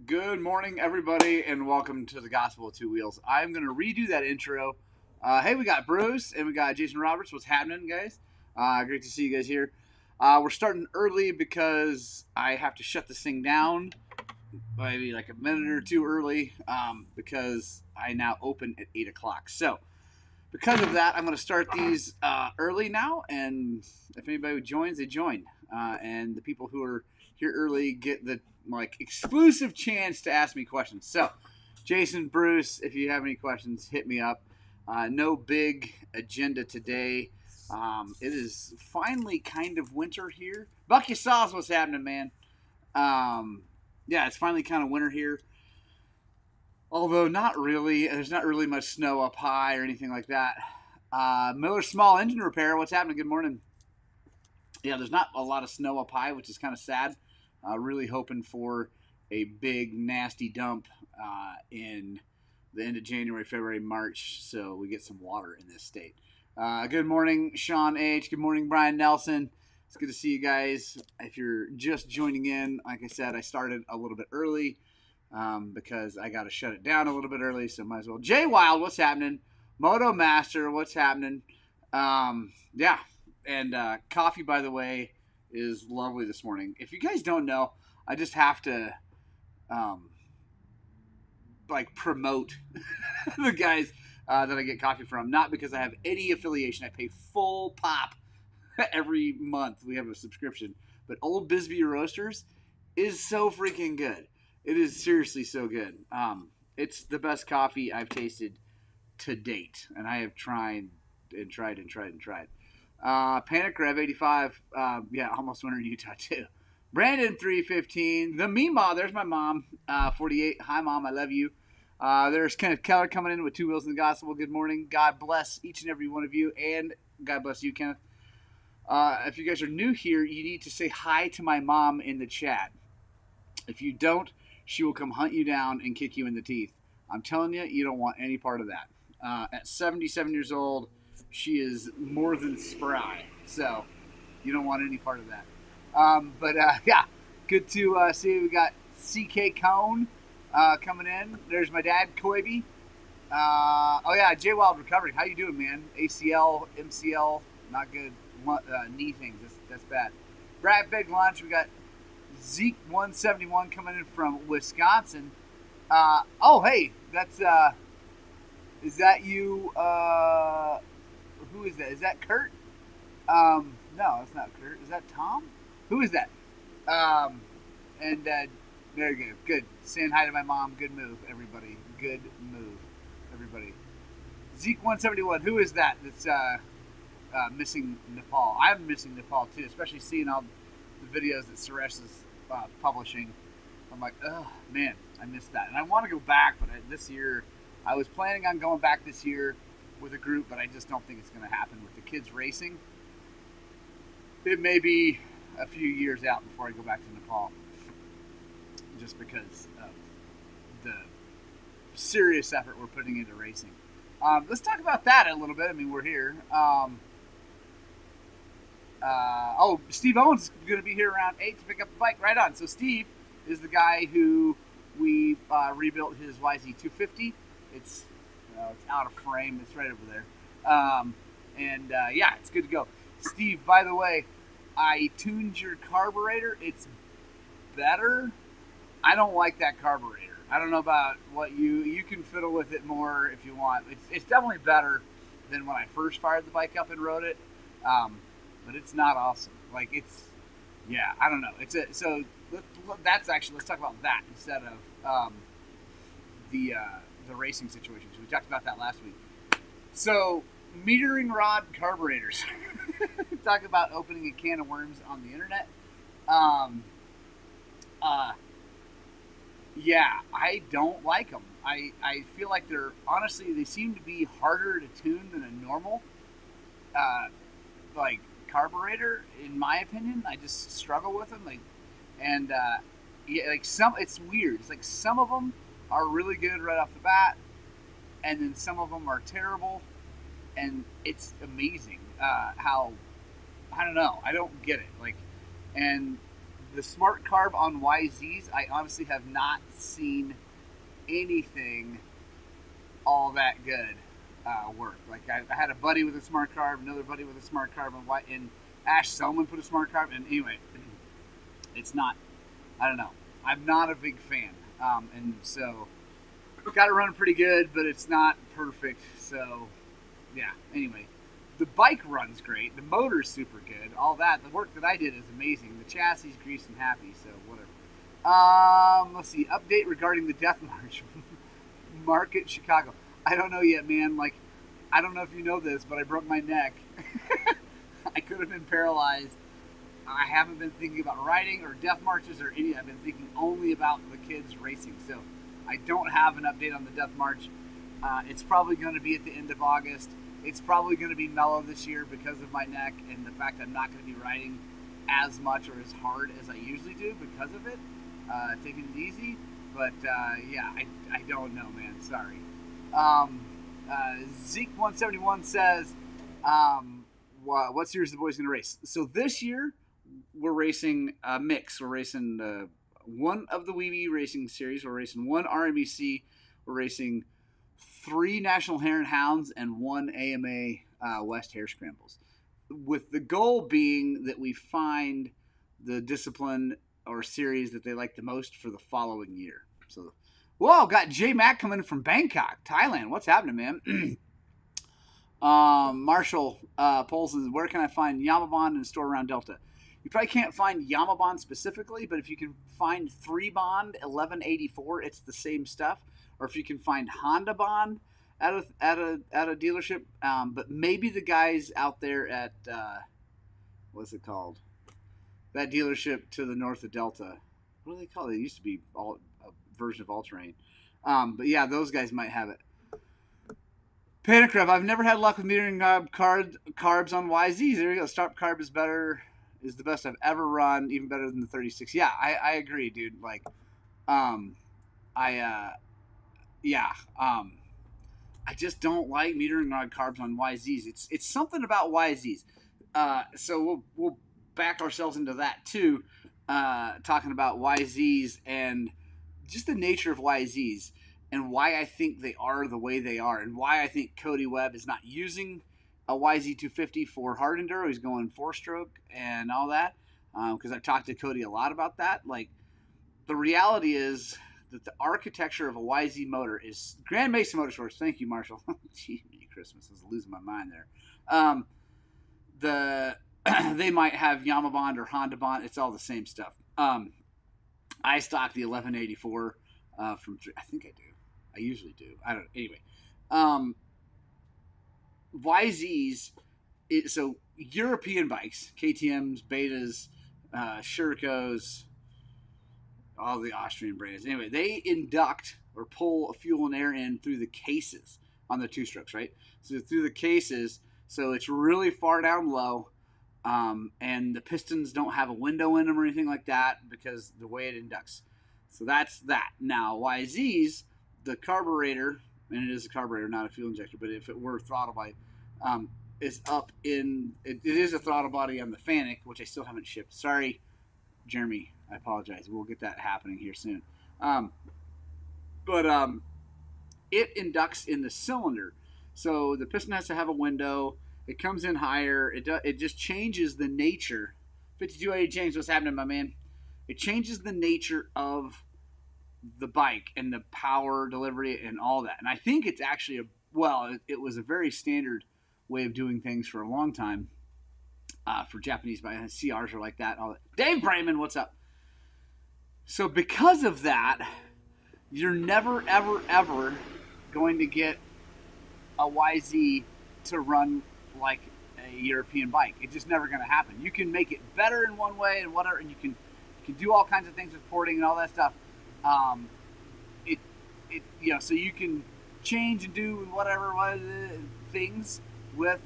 Good morning, everybody, and welcome to the Gospel of Two Wheels. I'm going to redo that intro. Hey, we got Bruce and we got Jason Roberts. What's happening, guys? Great to see you guys here. We're starting early because I have to shut this thing down maybe like a minute or two early because I now open at 8 o'clock. So, because of that, I'm going to start these early now, and if anybody joins, they join. And the people who are here early get the exclusive chance to ask me questions. So, Jason, Bruce, if you have any questions, hit me up. No big agenda today. It is finally kind of winter here. Bucky Saws, what's happening, man? Yeah, it's finally kind of winter here. Although not really. There's not really much snow up high or anything like that. Miller Small Engine Repair, what's happening? Good morning. Yeah, there's not a lot of snow up high, which is kind of sad. Really hoping for a big, nasty dump in the end of January, February, March, so we get some water in this state. Good morning, Sean H. Good morning, Brian Nelson. It's good to see you guys. If you're just joining in, like I said, I started a little bit early because I got to shut it down a little bit early, so might as well. Jay Wild, what's happening? Moto Master, what's happening? Yeah, and coffee, by the way, is lovely this morning. If you guys don't know, I just have to promote the guys that I get coffee from. Not because I have any affiliation. I pay full pop every month. We have a subscription. But Old Bisbee Roasters is so freaking good. It is seriously so good. It's the best coffee I've tasted to date, and I have tried and tried and tried and tried. Panic Rev 85, yeah, almost winter in Utah too. Brandon 315, the Meemaw, there's my mom, 48. Hi mom, I love you. There's Kenneth Keller coming in with Two Wheels in the Gospel. Good morning. God bless each and every one of you, and God bless you, Kenneth. If you guys are new here, you need to say hi to my mom in the chat. If you don't, she will come hunt you down and kick you in the teeth. I'm telling you, you don't want any part of that. At 77 years old, she is more than spry, so you don't want any part of that. Yeah, good to see you. We got CK Cone coming in. There's my dad, Coiby. Oh yeah, J Wild recovery. How you doing, man? ACL, MCL, not good. Knee things, that's bad. Brad Big Lunch. We got Zeke 171 coming in from Wisconsin. Oh hey, that's is that you? Who is that? Is that Kurt? No, it's not Kurt. Is that Tom? Who is that? And there you go. Good. Saying hi to my mom. Good move, everybody. Good move, everybody. Zeke 171. Who is that? That's missing Nepal. I'm missing Nepal too, especially seeing all the videos that Suresh is publishing. I'm like, oh man, I missed that, and I want to go back, but this year I was planning on going back this year with a group, but I just don't think it's going to happen with the kids racing. It may be a few years out before I go back to Nepal, just because of the serious effort we're putting into racing. Let's talk about that a little bit. I mean, we're here. Steve Owens is going to be here around 8 to pick up the bike. Right on. So Steve is the guy who we rebuilt his YZ250. It's out of frame. It's right over there. Yeah, it's good to go. Steve, by the way, I tuned your carburetor. It's better. I don't like that carburetor. I don't know about what you can fiddle with it more if you want. It's definitely better than when I first fired the bike up and rode it. But it's not awesome. Like I don't know. Let's talk about that instead of the racing situation. So we talked about that last week. So metering rod carburetors. Talk about opening a can of worms on the internet. Yeah, I don't like them. I feel like they seem to be harder to tune than a normal carburetor, in my opinion. I just struggle with them. It's weird. It's like some of them are really good right off the bat, and then some of them are terrible, and it's amazing how, I don't know, I don't get it. And The smart carb on YZs, I honestly have not seen anything all that good work. Like I had a buddy with a smart carb, another buddy with a smart carb, and Ash Selman put a smart carb. And anyway, it's not. I don't know. I'm not a big fan, and so got it running pretty good, but it's not perfect. So yeah. Anyway, the bike runs great. The motor's super good. All that. The work that I did is amazing. The chassis greased and happy. So whatever. Let's see. Update regarding the Death March. Market, Chicago. I don't know yet, man. Like, I don't know if you know this, but I broke my neck. I could have been paralyzed. I haven't been thinking about riding or death marches or any. I've been thinking only about the kids racing. So I don't have an update on the death march. It's probably going to be at the end of August. It's probably going to be mellow this year because of my neck and the fact I'm not going to be riding as much or as hard as I usually do because of it. Taking it easy. But yeah, I don't know, man. Sorry. Zeke171 says, what series are the boys going to race? So this year, we're racing a mix. We're racing one of the Weeby Racing Series. We're racing one RMEC. We're racing 3 National Hare and Hounds and 1 AMA West Hare Scrambles. With the goal being that we find the discipline or series that they like the most for the following year. So, whoa, got J Mac coming from Bangkok, Thailand. What's happening, man? Marshall Polson, where can I find Yamabond in a store around Delta? You probably can't find Yamabond specifically, but if you can find 3Bond 1184, it's the same stuff. Or if you can find Honda Bond at a dealership, but maybe the guys out there at what's it called? That dealership to the north of Delta. What do they call it? It used to be a version of All Terrain. But yeah, those guys might have it. Panicrev, I've never had luck with metering carbs on YZs. There you go. Start carb is the best I've ever run, even better than the 36. Yeah, I agree, dude. Like, I just don't like metering carbs on YZs. It's something about YZs. So we'll back ourselves into that too, talking about YZs and just the nature of YZs and why I think they are the way they are and why I think Cody Webb is not using a YZ250 for hard enduro. He's going 4-stroke and all that, because I've talked to Cody a lot about that. Like, the reality is that the architecture of a YZ motor is Grand Mesa Motorsports. Thank you, Marshall. Gee, Christmas, I was losing my mind there. They might have Yamabond or Honda Bond. It's all the same stuff. I stock the 1184 from. I think I do. I usually do. I don't. Anyway, YZs. So European bikes, KTM's, Betas, Shercos, all the Austrian brands. Anyway, they induct or pull a fuel and air in through the cases on the 2-strokes, right? So through the cases, so it's really far down low. And the pistons don't have a window in them or anything like that because the way it inducts. So that's that. Now, YZs, the carburetor, and it is a carburetor, not a fuel injector, but if it were throttle body, is up in, it is a throttle body on the Fanic, which I still haven't shipped. Sorry, Jeremy, I apologize. We'll get that happening here soon. It inducts in the cylinder. So the piston has to have a window. It comes in higher. It just changes the nature. 5280 James, what's happening, my man? It changes the nature of the bike and the power delivery and all that. And I think it's actually it was a very standard way of doing things for a long time for Japanese bikes. CRs are like that. All that. Dave Brayman, what's up? So because of that, you're never, ever, ever going to get a YZ to run like a European bike. It's just never going to happen. You can make it better in one way and whatever, and you can do all kinds of things with porting and all that stuff. So you can change and do whatever things with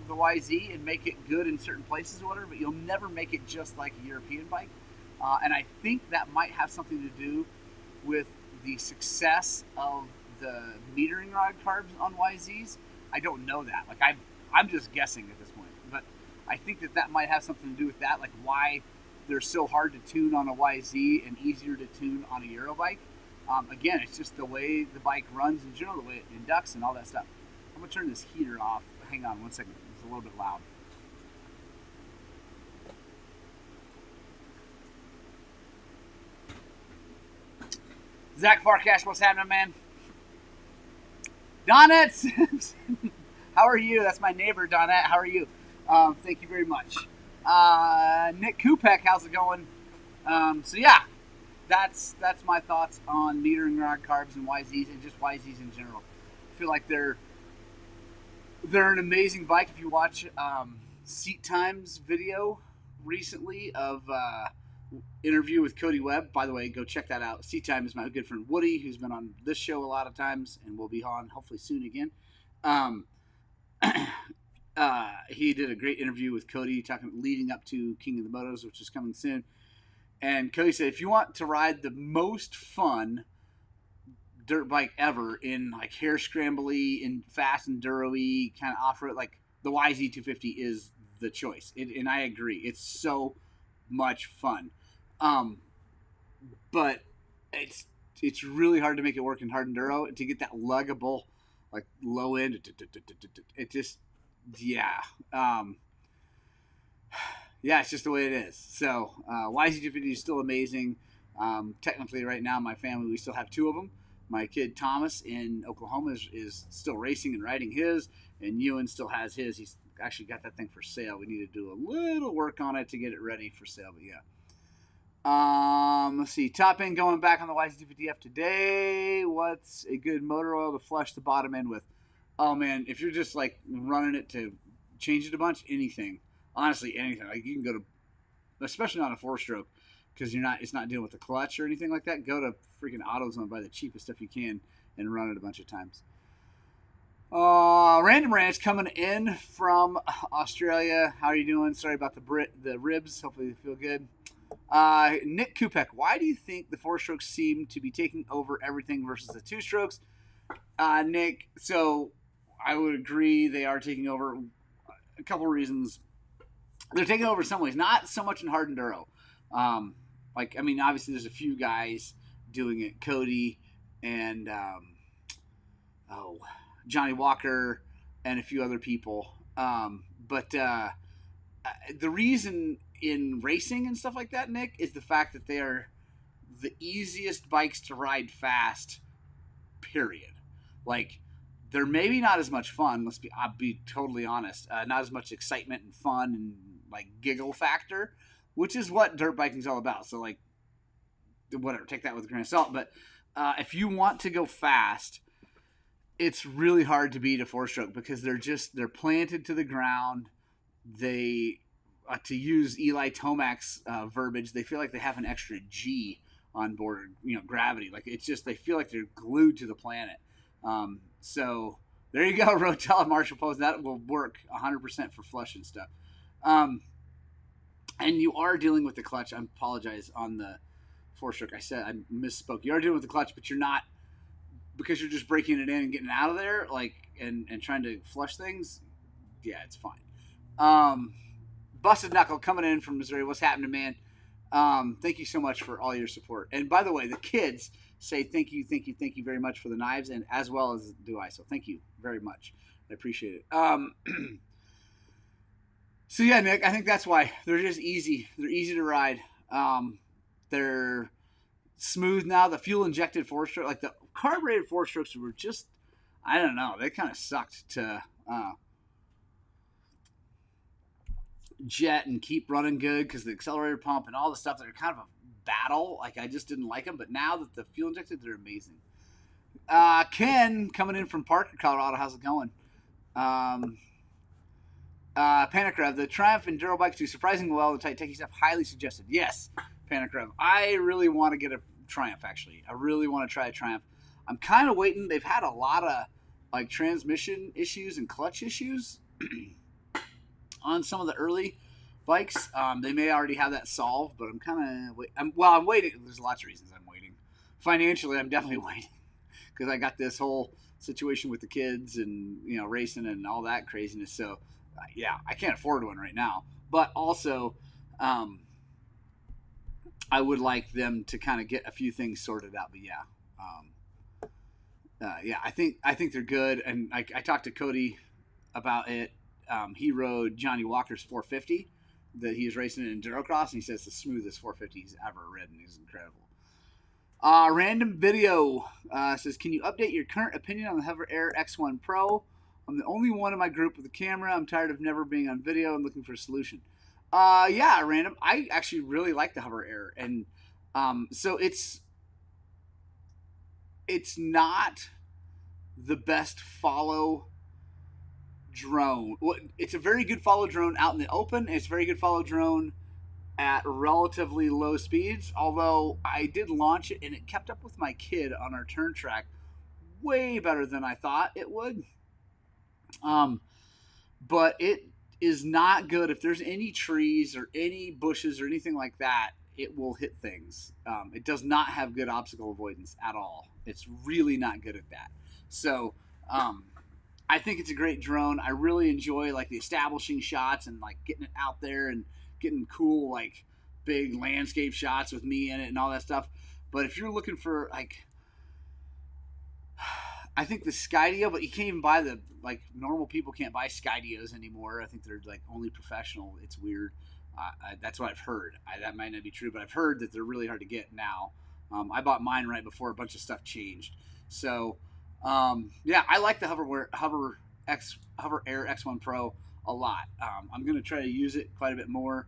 the YZ and make it good in certain places or whatever, but you'll never make it just like a European bike. And I think that might have something to do with the success of the metering rod carbs on YZs. I don't know that. I'm just guessing at this point, but I think that might have something to do with that, like why they're so hard to tune on a YZ and easier to tune on a Euro bike. Again, it's just the way the bike runs in general, the way it inducts and all that stuff. I'm gonna turn this heater off. Hang on one second. It's a little bit loud. Zach Farcash, what's happening, man? Donette, how are you? That's my neighbor, Donette. How are you? Thank you very much. Nick Kupek, how's it going? So yeah, that's my thoughts on metering rod carbs and YZs and just YZs in general. I feel like they're an amazing bike. If you watch Seat Time's video recently of interview with Cody Webb, by the way, go check that out. Seat Time is my good friend Woody, who's been on this show a lot of times and will be on hopefully soon again. He did a great interview with Cody leading up to King of the Motos, which is coming soon. And Cody said, if you want to ride the most fun dirt bike ever in like hair scrambly and fast enduro-y kind of off-road, like the YZ250 is the choice. And I agree. It's so much fun. But it's really hard to make it work in hard enduro to get that luggable, like low end. It just, yeah. Yeah, it's just the way it is. So, YZ250 is still amazing. Technically right now, my family, we still have 2 of them. My kid Thomas in Oklahoma is still racing and riding his, and Ewan still has his. He's actually got that thing for sale. We need to do a little work on it to get it ready for sale, but yeah. Let's see. Top end going back on the YZ250F today. What's a good motor oil to flush the bottom end with? Oh man, if you're just like running it to change it a bunch, anything. Honestly, anything. Like you can go to, especially on a 4-stroke, because it's not dealing with the clutch or anything like that. Go to freaking AutoZone, buy the cheapest stuff you can, and run it a bunch of times. Random Ranch coming in from Australia. How are you doing? Sorry about the ribs. Hopefully you feel good. Nick Kupek, why do you think the 4-strokes seem to be taking over everything versus the 2-strokes? Nick, so I would agree they are taking over. A couple of reasons. They're taking over in some ways, not so much in hard enduro. Obviously there's a few guys doing it, Cody and Johnny Walker and a few other people. But the reason in racing and stuff like that, Nick, is the fact that they are the easiest bikes to ride fast, period. Like, they're maybe not as much fun. I'll be totally honest. Not as much excitement and fun and like giggle factor, which is what dirt biking is all about. So like, whatever, take that with a grain of salt. But if you want to go fast, it's really hard to beat a 4-stroke because they're planted to the ground. They, to use Eli Tomac's verbiage, they feel like they have an extra G on board, gravity. Like it's just, they feel like they're glued to the planet. So there you go, Rotel and Marshall Post. That will work 100% for flush and stuff. And you are dealing with the clutch. I apologize on the 4-stroke. I said I misspoke. You are dealing with the clutch, but you're not, because you're just breaking it in and getting out of there, like and trying to flush things. Yeah, it's fine. Busted Knuckle coming in from Missouri. What's happening, man? Thank you so much for all your support. And by the way, the kids say thank you very much for the knives, and as well as do I. So thank you very much. I appreciate it. So yeah, Nick, I think that's why they're just easy. They're easy to ride. They're smooth now. The fuel injected 4-stroke, like the carbureted 4-strokes, were just, I don't know, they kind of sucked to jet and keep running good because the accelerator pump and all the stuff that are kind of a battle. Like I just didn't like them, but now that the fuel injected, they're amazing. Ken coming in from Parker, Colorado. How's it going? Panic Rev, the Triumph Enduro bikes do surprisingly well. The tight techie stuff highly suggested. Yes, Panic Rev. I really want to get a Triumph. Actually, I really want to try a Triumph. I'm kind of waiting. They've had a lot of like transmission issues and clutch issues on some of the early bikes. They may already have that solved, but I'm kind of I'm waiting. There's lots of reasons I'm waiting. Financially, I'm definitely waiting because I got this whole situation with the kids and racing and all that craziness. So yeah, I can't afford one right now. But also, I would like them to kind of get a few things sorted out. But yeah, yeah, I think they're good. And I talked to Cody about it. He rode Johnny Walker's 450 that he was racing in Endurocross, and he says the smoothest 450 he's ever ridden. He's incredible. Random video says, can you update your current opinion on the Hover Air X1 Pro? I'm the only one in my group with a camera. I'm tired of never being on video and looking for a solution. Yeah, Random. I actually really like the Hover Air, and so it's not the best follow drone. It's a very good follow drone out in the open. It's a very good follow drone at relatively low speeds, although I did launch it and it kept up with my kid on our turn track way better than I thought it would. But it is not good if there's any trees or any bushes or anything like that. It will hit things. It does not have good obstacle avoidance at all. It's really not good at that. So I think it's a great drone. I really enjoy like the establishing shots and like getting it out there and getting cool like big landscape shots with me in it and all that stuff. But if you're looking for like, I think the Skydio, but you can't even buy the, like, normal people can't buy Skydios anymore. I think they're like only professional. It's weird. That's what I've heard. That might not be true, but I've heard that they're really hard to get now. I bought mine right before a bunch of stuff changed. So yeah, I like the Hover Air X1 Pro a lot. I'm going to try to use it quite a bit more,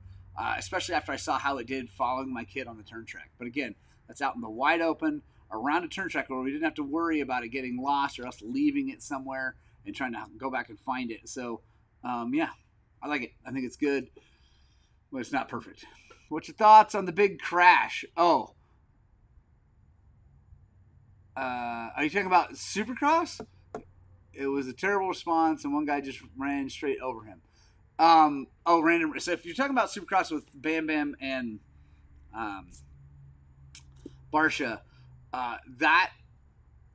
especially after I saw how it did following my kid on the turn track. But again, that's out in the wide open around a turn track where we didn't have to worry about it getting lost or us leaving it somewhere and trying to go back and find it. So yeah, I like it. I think it's good, but it's not perfect. What's your thoughts on the big crash? Oh, are you talking about Supercross? It was a terrible response, and one guy just ran straight over him. Oh, random. So if you're talking about Supercross with Bam Bam and Barsha, that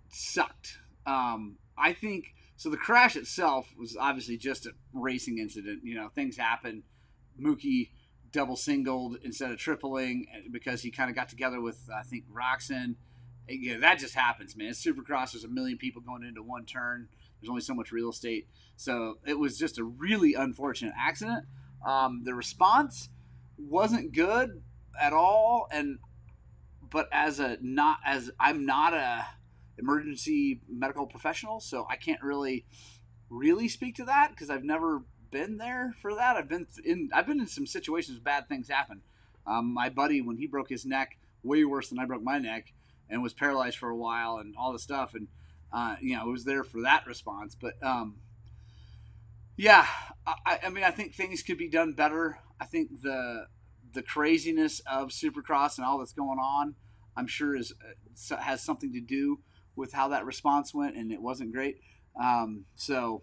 sucked. I think so. The crash itself was obviously just a racing incident. You know, things happen. Mookie double singled instead of tripling because he kind of got together with I think Roxon. Yeah, that just happens, man. It's Supercross. There's a million people going into one turn. There's only so much real estate. So it was just a really unfortunate accident. The response wasn't good at all. But I'm not a emergency medical professional, so I can't really speak to that because I've never been there for that. I've been in some situations bad things happen. My buddy, when he broke his neck, way worse than I broke my neck, and was paralyzed for a while and all the stuff. And, I was there for that response. But, yeah, I mean, I think things could be done better. I think the craziness of Supercross and all that's going on, I'm sure has something to do with how that response went, and it wasn't great. So,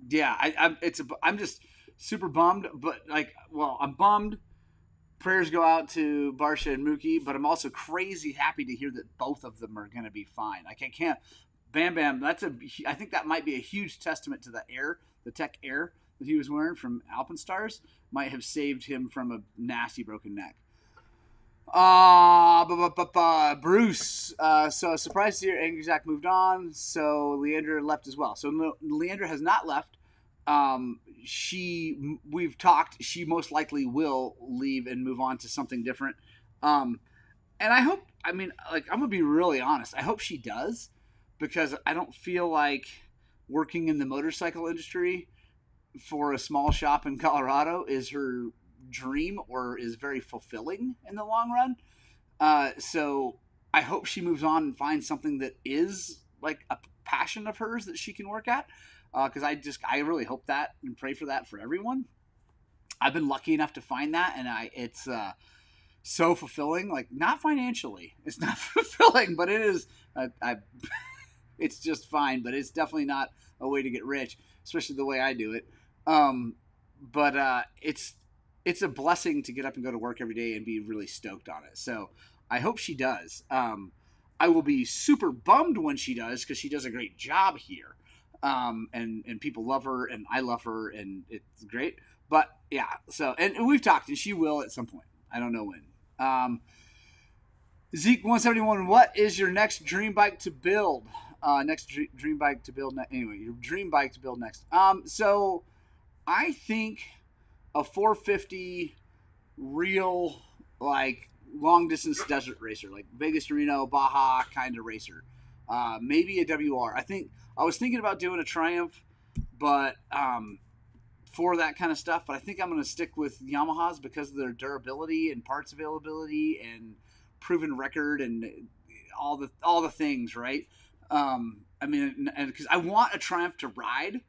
yeah, I'm just super bummed. But, I'm bummed. Prayers go out to Barsha and Mookie, but I'm also crazy happy to hear that both of them are going to be fine. Like I can't, Bam Bam. I think that might be a huge testament to the Tech Air that he was wearing from Alpenstars might have saved him from a nasty broken neck. Bruce. So surprised to hear Angry Zach moved on. So Leandra left as well. So no, Leandra has not left. We've talked, she most likely will leave and move on to something different. And I hope, I'm going to be really honest. I hope she does, because I don't feel like working in the motorcycle industry for a small shop in Colorado is her dream or is very fulfilling in the long run. So I hope she moves on and finds something that is like a passion of hers that she can work at. Because I really hope that and pray for that for everyone. I've been lucky enough to find that, and it's so fulfilling. Like, not financially, it's not fulfilling, but it is. It's just fine, but it's definitely not a way to get rich, especially the way I do it. But it's a blessing to get up and go to work every day and be really stoked on it. So I hope she does. I will be super bummed when she does, because she does a great job here. And people love her, and I love her, and it's great. But yeah, so and we've talked, and she will at some point. I don't know when. Zeke 171. What is your next dream bike to build? Dream bike to build. Anyway, your dream bike to build next. So I think a 450 real like long distance desert racer, like Vegas to Reno, Baja kind of racer. Maybe a WR. I was thinking about doing a Triumph, but for that kind of stuff. But I think I'm going to stick with Yamahas because of their durability and parts availability and proven record and all the things, right? I mean, and because I want a Triumph to ride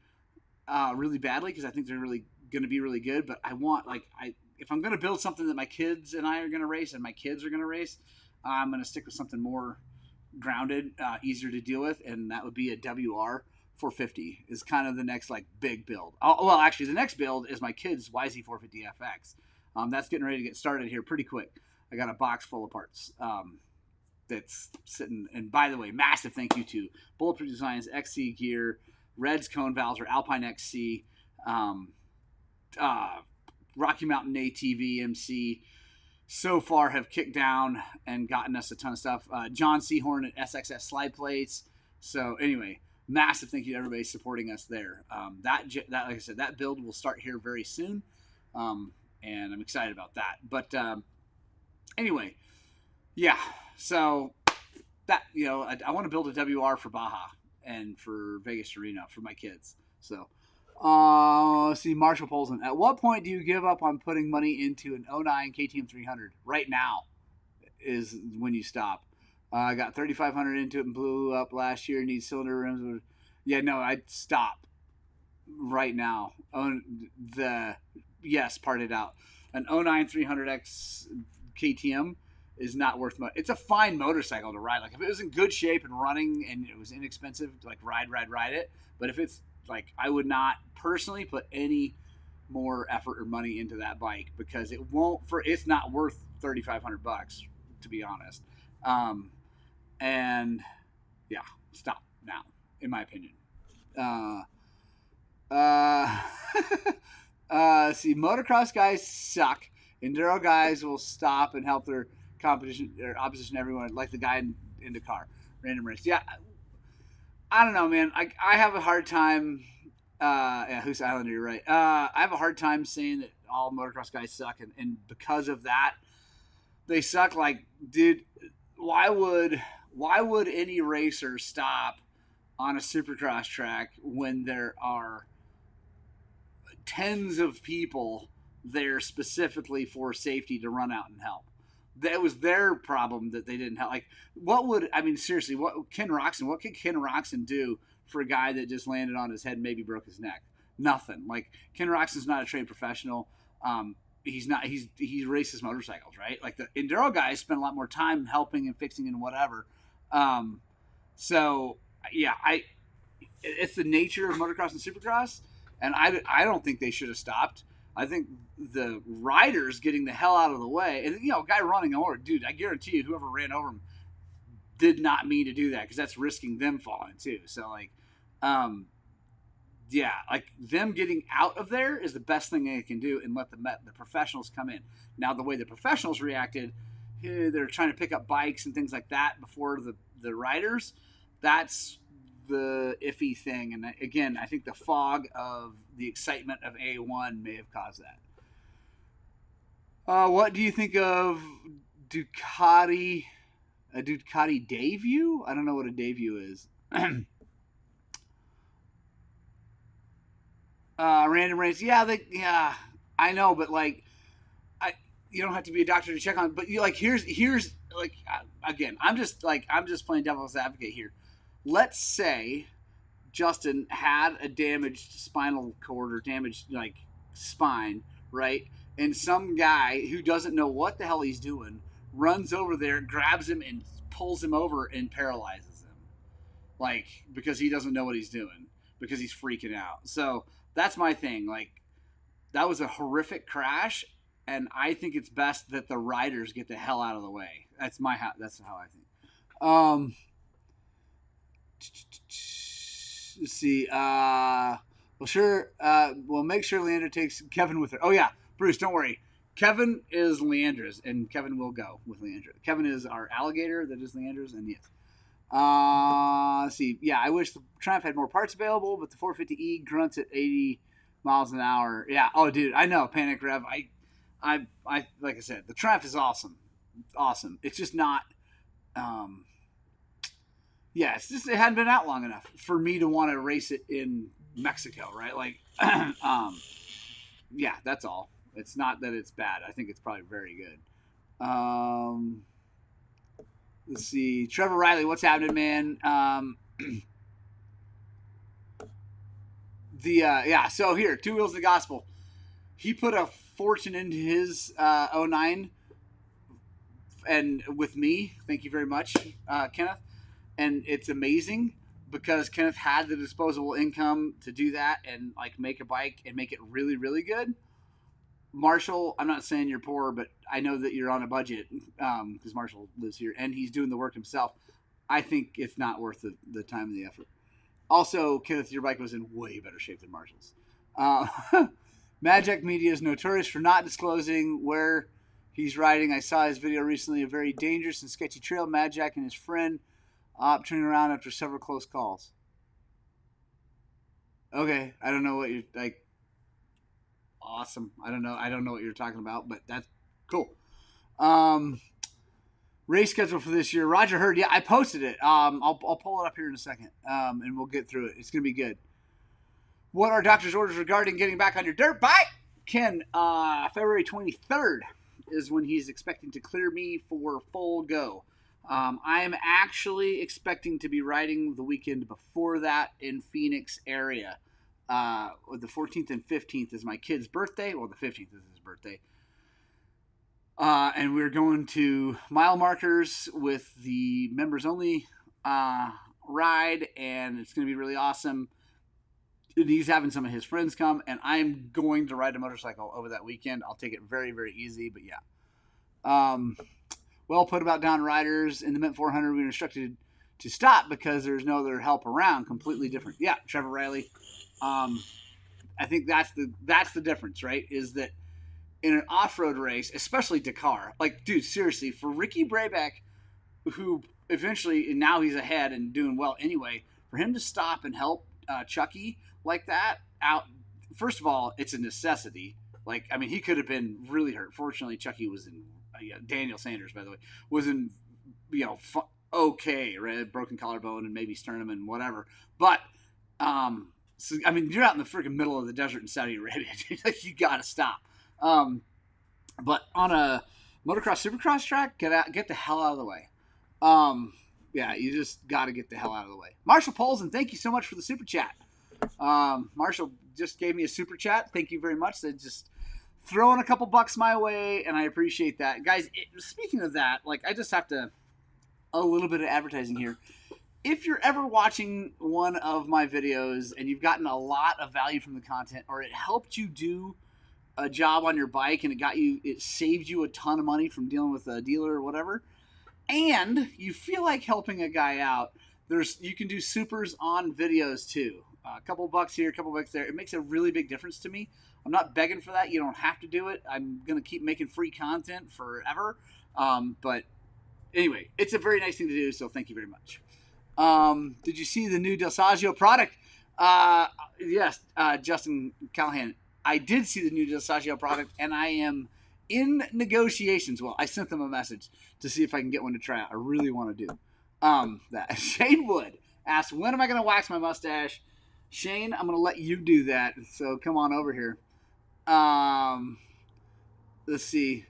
really badly because I think they're really going to be really good. But I want if I'm going to build something that my kids and I are going to race and my kids are going to race, I'm going to stick with something more grounded, easier to deal with, and that would be a WR 450 is kind of the next like big build. Well, actually, the next build is my kid's YZ 450 FX. That's getting ready to get started here pretty quick. I got a box full of parts that's sitting. And by the way, massive thank you to Bulletproof Designs, XC Gear, Red's Cone Valves, or Alpine XC, Rocky Mountain ATV MC. So far have kicked down and gotten us a ton of stuff. John Seahorn at SXS Slide Plates. So anyway, massive thank you to everybody supporting us there. That like I said, that build will start here very soon, and I'm excited about that. But anyway, yeah. So that I want to build a WR for Baja and for Vegas to Reno for my kids. So. See, Marshall Polson. At what point do you give up on putting money into an 09 KTM 300? Right now is when you stop. I got 3,500 into it and blew up last year. Need cylinder rims. Yeah, no, I'd stop right now. Part it out. An 09 300X KTM is not worth much. It's a fine motorcycle to ride. Like if it was in good shape and running and it was inexpensive, like ride it. But if it's like, I would not personally put any more effort or money into that bike because it's not worth $3,500 to be honest. And yeah, stop now, in my opinion. See, motocross guys suck. Enduro guys will stop and help their opposition, everyone, like the guy in the car. Random race. Yeah. I don't know, man. I have a hard time. Who's Islander? You're right. I have a hard time saying that all motocross guys suck, and because of that, they suck. Like, dude, why would any racer stop on a supercross track when there are tens of people there specifically for safety to run out and help? That was their problem that they didn't help. Like, seriously, what could Ken Roxon do for a guy that just landed on his head and maybe broke his neck? Nothing. Like, Ken Roxon's not a trained professional. He races motorcycles, right? Like the enduro guys spend a lot more time helping and fixing and whatever. So yeah, it's the nature of motocross and supercross, and I don't think they should have stopped. I think the riders getting the hell out of the way, and guy running over, dude, I guarantee you, whoever ran over him did not mean to do that because that's risking them falling too. So like, yeah, like them getting out of there is the best thing they can do, and let the professionals come in. Now, the way the professionals reacted, they're trying to pick up bikes and things like that before the riders. That's the iffy thing, and again, I think the fog of the excitement of A1 may have caused that. What do you think of Ducati Dayview? I don't know what a Dayview is. Random race, yeah, I know, but like, you don't have to be a doctor to check on. But here's like, again, I'm just playing devil's advocate here. Let's say Justin had a damaged spinal cord or damaged like spine, right? And some guy who doesn't know what the hell he's doing runs over there, grabs him, and pulls him over and paralyzes him, like, because he doesn't know what he's doing because he's freaking out. So that's my thing. Like, that was a horrific crash, and I think it's best that the riders get the hell out of the way. That's how I think. Let's see. Well, sure. We'll make sure Leander takes Kevin with her. Oh yeah, Bruce, don't worry. Kevin is Leandra's, and Kevin will go with Leandra. Kevin is our alligator that is Leandra's, and yes. Let's see. Yeah, I wish the Triumph had more parts available, but the 450E grunts at 80 miles an hour. Yeah. Oh, dude, I know. Panic Rev. I like I said, the Triumph is awesome. Awesome. It's just not. Yeah, it's just it hadn't been out long enough for me to want to race it in Mexico, right? Like, yeah, that's all. It's not that it's bad. I think it's probably very good. Let's see. Trevor Riley, what's happening, man? Yeah, so here, Two Wheels of the Gospel. He put a fortune into his 09 and with me. Thank you very much, Kenneth. And it's amazing because Kenneth had the disposable income to do that and like make a bike and make it really, really good. Marshall, I'm not saying you're poor, but I know that you're on a budget because Marshall lives here and he's doing the work himself. I think it's not worth the time and the effort. Also, Kenneth, your bike was in way better shape than Marshall's. Magic Media is notorious for not disclosing where he's riding. I saw his video recently, a very dangerous and sketchy trail. Magic and his friend turning around after several close calls. Okay, I don't know what you're like. Awesome. I don't know what you're talking about, but that's cool. Race schedule for this year. Roger Hurd. Yeah, I posted it. I'll pull it up here in a second, and we'll get through it. It's gonna be good. What are doctor's orders regarding getting back on your dirt bike? Ken, February 23rd is when he's expecting to clear me for full go. I am actually expecting to be riding the weekend before that in Phoenix area. The 14th and 15th is my kid's birthday. Well, the 15th is his birthday. And we're going to mile markers with the members only ride, and it's going to be really awesome. And he's having some of his friends come, and I'm going to ride a motorcycle over that weekend. I'll take it very, very easy, but yeah. Well put about down riders in the Mint 400. We were instructed to stop because there's no other help around. Completely different. Yeah, Trevor Riley. I think that's the difference, right? Is that in an off-road race, especially Dakar, like, dude, seriously, for Ricky Brabeck, who eventually, and now he's ahead and doing well anyway, for him to stop and help Chucky like that out, first of all, it's a necessity. Like, I mean, he could have been really hurt. Fortunately, Chucky was in, Daniel Sanders, by the way, was in, okay, right? Broken collarbone and maybe sternum and whatever. But, so, I mean, you're out in the freaking middle of the desert in Saudi Arabia. You got to stop. But on a motocross, supercross track, get the hell out of the way. Yeah, you just got to get the hell out of the way. Marshall Polson, thank you so much for the super chat. Marshall just gave me a super chat. Thank you very much. They just throwing a couple bucks my way, and I appreciate that. Guys, speaking of that, like, I just have to, a little bit of advertising here. If you're ever watching one of my videos and you've gotten a lot of value from the content, or it helped you do a job on your bike and it saved you a ton of money from dealing with a dealer or whatever, and you feel like helping a guy out, you can do supers on videos too. A couple bucks here, a couple bucks there. It makes a really big difference to me. I'm not begging for that. You don't have to do it. I'm going to keep making free content forever. But anyway, it's a very nice thing to do, so thank you very much. Did you see the new Del Saggio product? Yes, Justin Callahan. I did see the new Del Saggio product, and I am in negotiations. Well, I sent them a message to see if I can get one to try out. I really want to do that. Shane Wood asked, when am I going to wax my mustache? Shane, I'm going to let you do that, so come on over here. Let's see.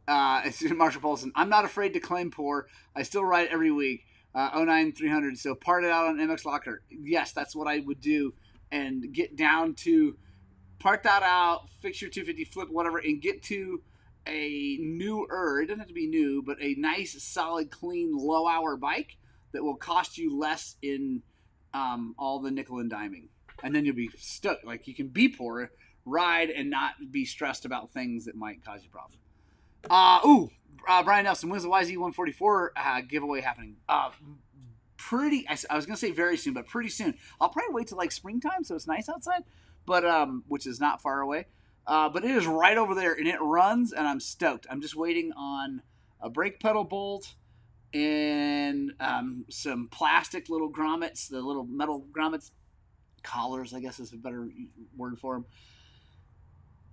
It's Marshall Polson. I'm not afraid to claim poor. I still ride every week. 09 300, so part it out on MX Locker. Yes, that's what I would do, and get down to part that out, fix your 250, flip, whatever, and get to a newer, it doesn't have to be new, but a nice, solid, clean, low-hour bike that will cost you less in all the nickel and diming. And then you'll be stoked. Like, you can be poor, ride, and not be stressed about things that might cause you problems. Brian Nelson, when's the YZ144 giveaway happening? I was going to say very soon, but pretty soon. I'll probably wait till like springtime, so it's nice outside, but which is not far away. But it is right over there, and it runs, and I'm stoked. I'm just waiting on a brake pedal bolt and some plastic little grommets, the little metal grommets, collars, I guess is a better word for them.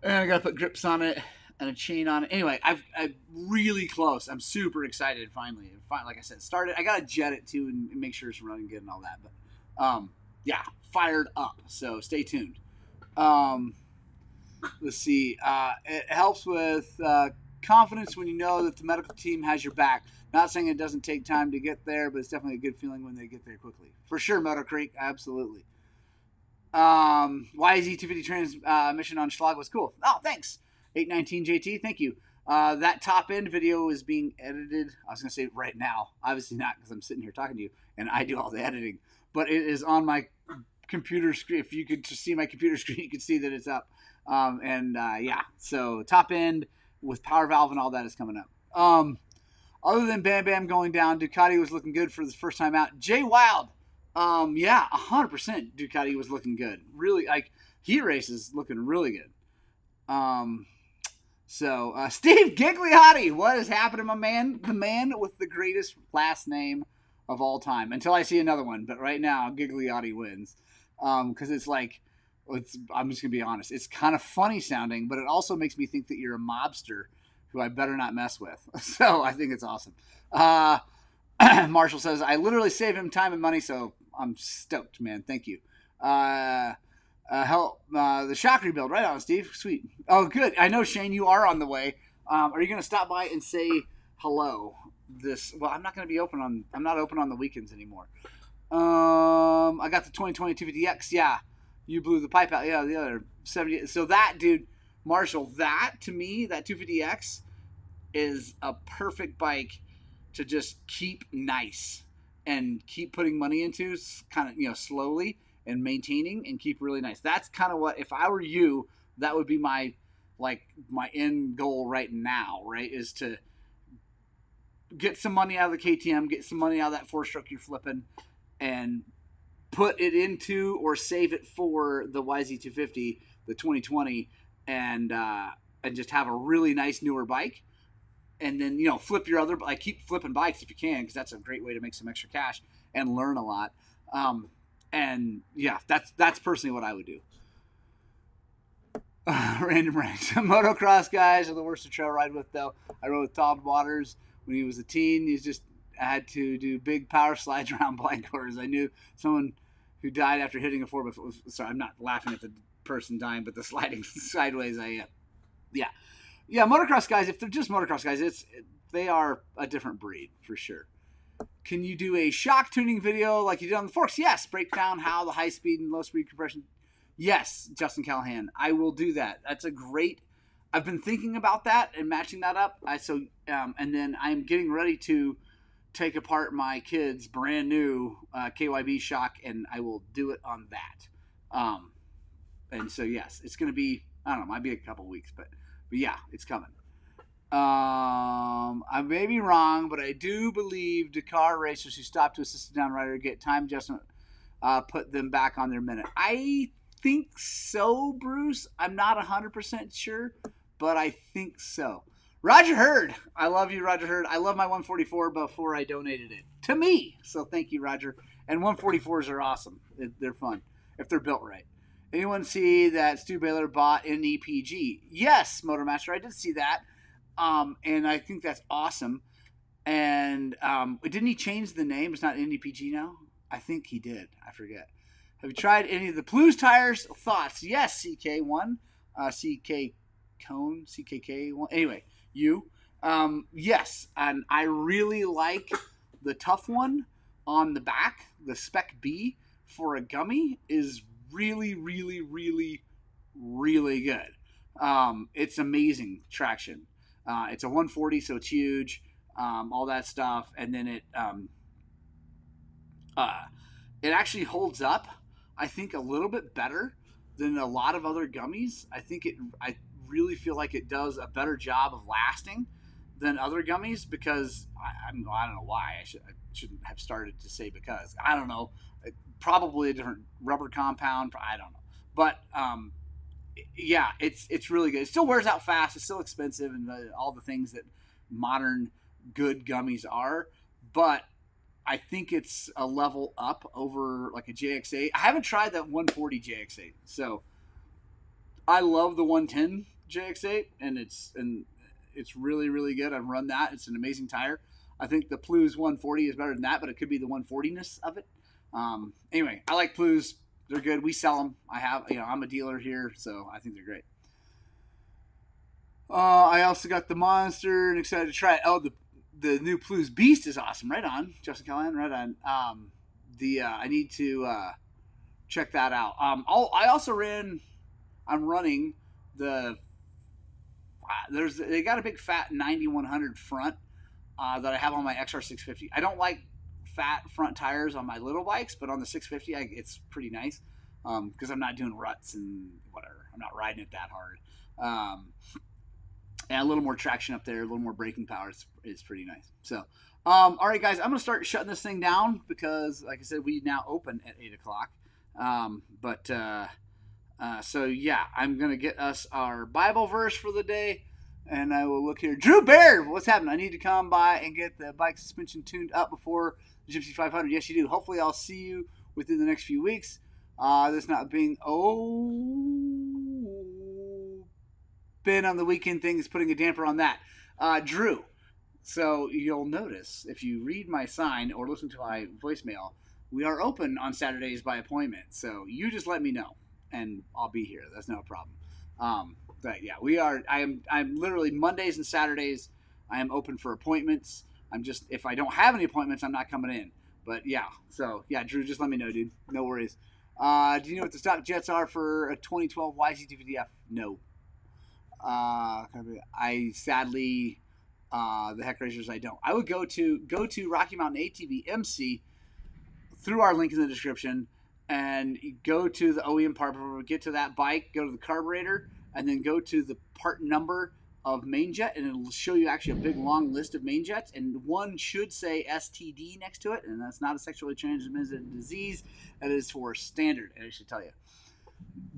And I got to put grips on it and a chain on it. Anyway, I'm really close. I'm super excited finally. Like I said, started. I got to jet it too and make sure it's running good and all that. But yeah, fired up. So stay tuned. Let's see. It helps with confidence when you know that the medical team has your back. Not saying it doesn't take time to get there, but it's definitely a good feeling when they get there quickly. For sure, Meadow Creek, absolutely. YZ250 transmission on Schlag was cool. Oh, thanks. 819 JT, thank you. That top end video is being edited. I was going to say right now. Obviously not, because I'm sitting here talking to you and I do all the editing. But it is on my computer screen. If you could just see my computer screen, you could see that it's up. Yeah, so top end with power valve and all that is coming up. Other than Bam Bam going down, Ducati was looking good for the first time out. Jay Wild. Yeah, 100% Ducati was looking good. Really, like, heat races looking really good. Steve Gigliotti, what is happening, my man? The man with the greatest last name of all time. Until I see another one, but right now, Gigliotti wins. Because it's like, I'm just going to be honest, it's kind of funny sounding, but it also makes me think that you're a mobster who I better not mess with. So I think it's awesome. Marshall says, I literally save him time and money, so I'm stoked, man. Thank you. The shock rebuild, right on, Steve. Sweet. Oh, good. I know, Shane, you are on the way. Are you going to stop by and say hello? I'm not going to be open I'm not open on the weekends anymore. I got the 2020 250X. Yeah. You blew the pipe out. Yeah, the other 70. So that, dude, Marshall, that to me, that 250X is a perfect bike to just keep nice and keep putting money into, kind of, slowly and maintaining and keep really nice. That's kind of what, if I were you, that would be my end goal right now, right? Is to get some money out of the KTM, get some money out of that 4-stroke you're flipping, and put it into or save it for the YZ250, the 2020, and just have a really nice newer bike. And then, flip your other, keep flipping bikes if you can, because that's a great way to make some extra cash and learn a lot. And yeah, that's personally what I would do. Random ranks. Motocross guys are the worst to trail ride with, though. I rode with Todd Waters when he was a teen. He just had to do big power slides around blind corners. I knew someone who died after hitting a 4x4. Sorry, I'm not laughing at the person dying, but the sliding sideways. Yeah, motocross guys, if they're just motocross guys, they are a different breed for sure. Can you do a shock tuning video like you did on the Forks? Yes. Break down how the high speed and low speed compression. Yes, Justin Callahan. I will do that. That's a great. I've been thinking about that and matching that up. And then I'm getting ready to take apart my kid's brand new KYB shock, and I will do it on that. And so yes, it's going to be, I don't know, might be a couple weeks, but yeah, it's coming. I may be wrong, but I do believe Dakar racers who stop to assist a down rider get time adjustment, put them back on their minute. I think so, Bruce. I'm not 100% sure, but I think so. Roger Hurd. I love you, Roger Hurd. I love my 144 before I donated it to me. So thank you, Roger. And 144s are awesome. They're fun if they're built right. Anyone see that Stu Baylor bought an EPG? Yes, Motormaster, I did see that. And I think that's awesome. And didn't he change the name? It's not NEPG now? I think he did. I forget. Have you tried any of the Blues tires? Thoughts? Yes, CK1. CK Cone. CKK1. Anyway, you. Yes, and I really like the tough one on the back. The Spec B for a gummy is really, really, really, really good. It's amazing traction. It's a 140, so it's huge. All that stuff, and then it actually holds up, I think, a little bit better than a lot of other gummies. I really feel like it does a better job of lasting than other gummies, because I don't know why. I shouldn't have started to say because. I don't know. Probably a different rubber compound. I don't know. But Yeah, it's really good. It still wears out fast. It's still expensive, and all the things that modern good gummies are. But I think it's a level up over like a JX8. I haven't tried that 140 JX8, so I love the 110 JX8, and it's really really good. I've run that. It's an amazing tire. I think the Plus 140 is better than that, but it could be the 140ness of it. Anyway, I like Plus. They're good. We sell them. I'm a dealer here, so I think they're great. I also got the Monster and excited to try it. Oh, the new Plus Beast is awesome. Right on, Justin Callahan. Right on. I need to check that out. I'm running the. They got a big fat 9100 front that I have on my XR650. I don't like fat front tires on my little bikes, but on the 650 it's pretty nice because I'm not doing ruts and whatever. I'm not riding it that hard. And a little more traction up there, a little more braking power is pretty nice. So all right guys, I'm gonna start shutting this thing down because like I said, we now open at 8 o'clock. So yeah, I'm gonna get us our Bible verse for the day. And I will look here. Drew Baird, what's happening? I need to come by and get the bike suspension tuned up before the Gypsy 500. Yes, you do. Hopefully, I'll see you within the next few weeks. This not being been on the weekend thing is putting a damper on that. Drew, so you'll notice if you read my sign or listen to my voicemail, we are open on Saturdays by appointment. So you just let me know, and I'll be here. That's no problem. But yeah, we are. I'm literally Mondays and Saturdays. I am open for appointments. If I don't have any appointments, I'm not coming in. But yeah, so yeah, Drew, just let me know, dude. No worries. Do you know what the stock jets are for a 2012 YZ250F? No. I sadly, the Heck Racers, I don't. I would go to Rocky Mountain ATV MC through our link in the description and go to the OEM part. Get to that bike, go to the carburetor, and then go to the part number of main jet, and it'll show you actually a big long list of main jets, and one should say STD next to it, and that's not a sexually transmitted disease. That is for standard, I should tell you.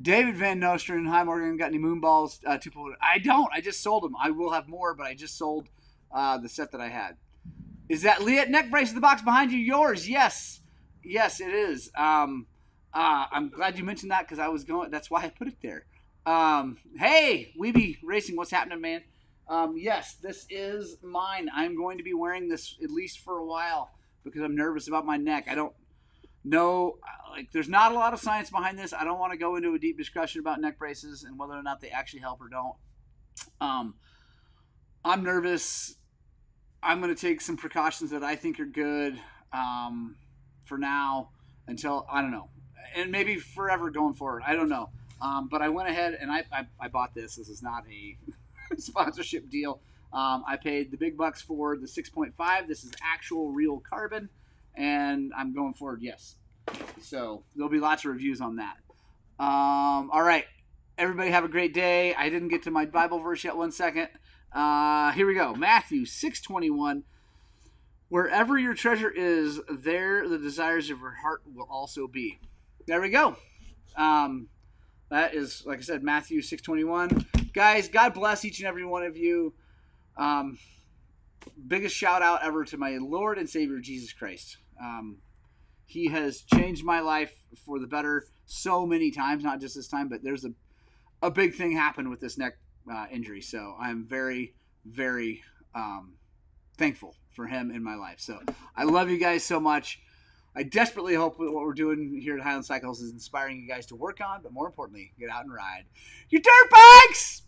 David Van Nosteren, hi Morgan, got any Moonballs 2.0? I don't. I just sold them. I will have more, but I just sold the set that I had. Is that Liat neck brace in the box behind you yours? Yes. Yes, it is. I'm glad you mentioned that because I was going. That's why I put it there. Hey, Weeby Racing, what's happening, man? Yes, this is mine. I'm going to be wearing this at least for a while because I'm nervous about my neck. I don't know, there's not a lot of science behind this. I don't want to go into a deep discussion about neck braces and whether or not they actually help or don't. I'm nervous. I'm going to take some precautions that I think are good for now until, I don't know, and maybe forever going forward. I don't know. But I went ahead and I bought this. This is not a sponsorship deal. I paid the big bucks for the 6.5. This is actual real carbon, and I'm going forward, yes. So there'll be lots of reviews on that. All right. Everybody have a great day. I didn't get to my Bible verse yet. 1 second. Here we go. Matthew 6:21. Wherever your treasure is, there the desires of your heart will also be. There we go. That is, like I said, Matthew 6:21. Guys, God bless each and every one of you. Biggest shout out ever to my Lord and Savior, Jesus Christ. He has changed my life for the better so many times, not just this time, but there's a big thing happened with this neck injury. So I'm very, very thankful for him in my life. So I love you guys so much. I desperately hope that what we're doing here at Highland Cycles is inspiring you guys to work on, but more importantly, get out and ride your dirt bikes!